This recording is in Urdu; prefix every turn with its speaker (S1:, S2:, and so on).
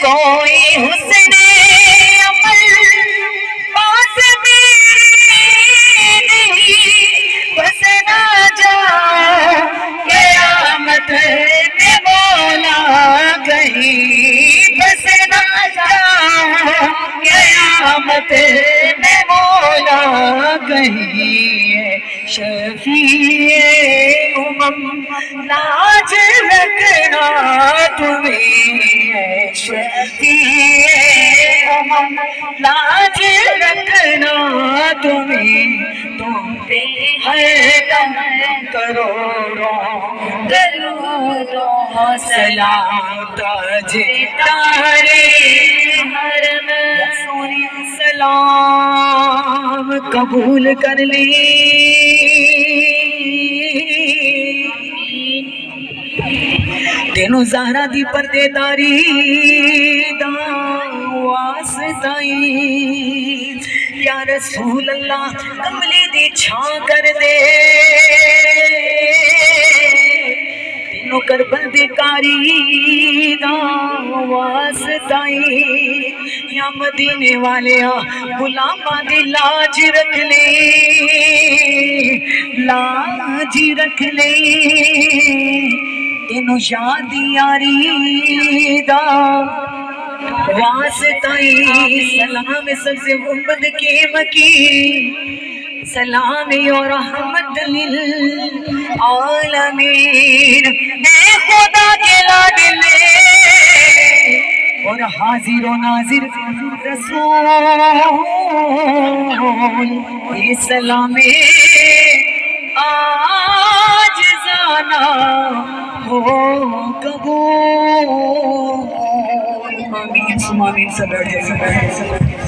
S1: کوئی حسن عمل پاس میں نہیں، بس نہ جا قیامت میں مولا کہیں، بس نہ جا قیامت میں مولا کہیں، شفیع امم لاج رکھنا تمہیں، شفیع امم لاج رکھنا تمہیں، تم پہ ہر دم کروڑوں سلام تاج تارے حرم، سوری سلام قبول کر لی۔ تینوں زہرا دی پردے داری دا واسطائی، یا رسول اللہ کملی دی چھاں کر دے، تینوں کربل دی کاری دا واسطائی، یا مدینے والیاں غلاماں دی لاج رکھ لے، لاج رکھ لے، تینوں یاد یاری دا واسطائی، سلام سب سے محمد کے مکی، سلام اور رحمت للعالمین، اے خدا کے لاڈلے اور حاضر و ناظر رسول، یہ سلام آج زانا ہو قبول۔ آمین آمین، سب بیٹھ جائے۔